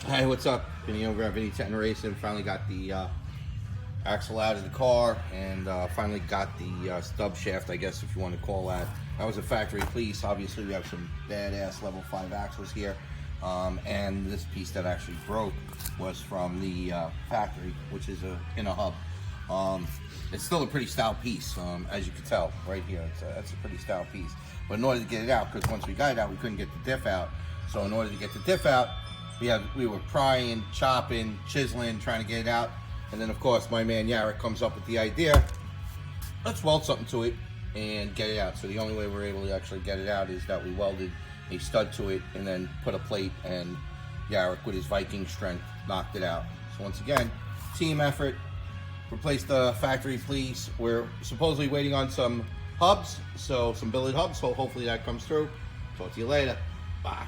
Hey, what's up? Vinny over at Vinny Racing. Finally got the axle out of the car and finally got the stub shaft, I guess if you want to call that. That was a factory piece. Obviously, we have some badass level 5 axles here. And this piece that actually broke was from the factory, which is in a hub. It's still a pretty stout piece, as you can tell right here. That's a pretty stout piece. But in order to get it out, because once we got it out, we couldn't get the diff out. So in order to get the diff out, we were prying, chopping, chiseling, trying to get it out. And then of course my man Yarrick comes up with the idea, let's weld something to it and get it out. So the only way we're able to actually get it out is that we welded a stud to it and then put a plate, and Yarrick with his Viking strength knocked it out. So once again, team effort. Replaced the factory piece. We're supposedly waiting on some hubs, so some billet hubs, so hopefully that comes through. Talk to you later. Bye.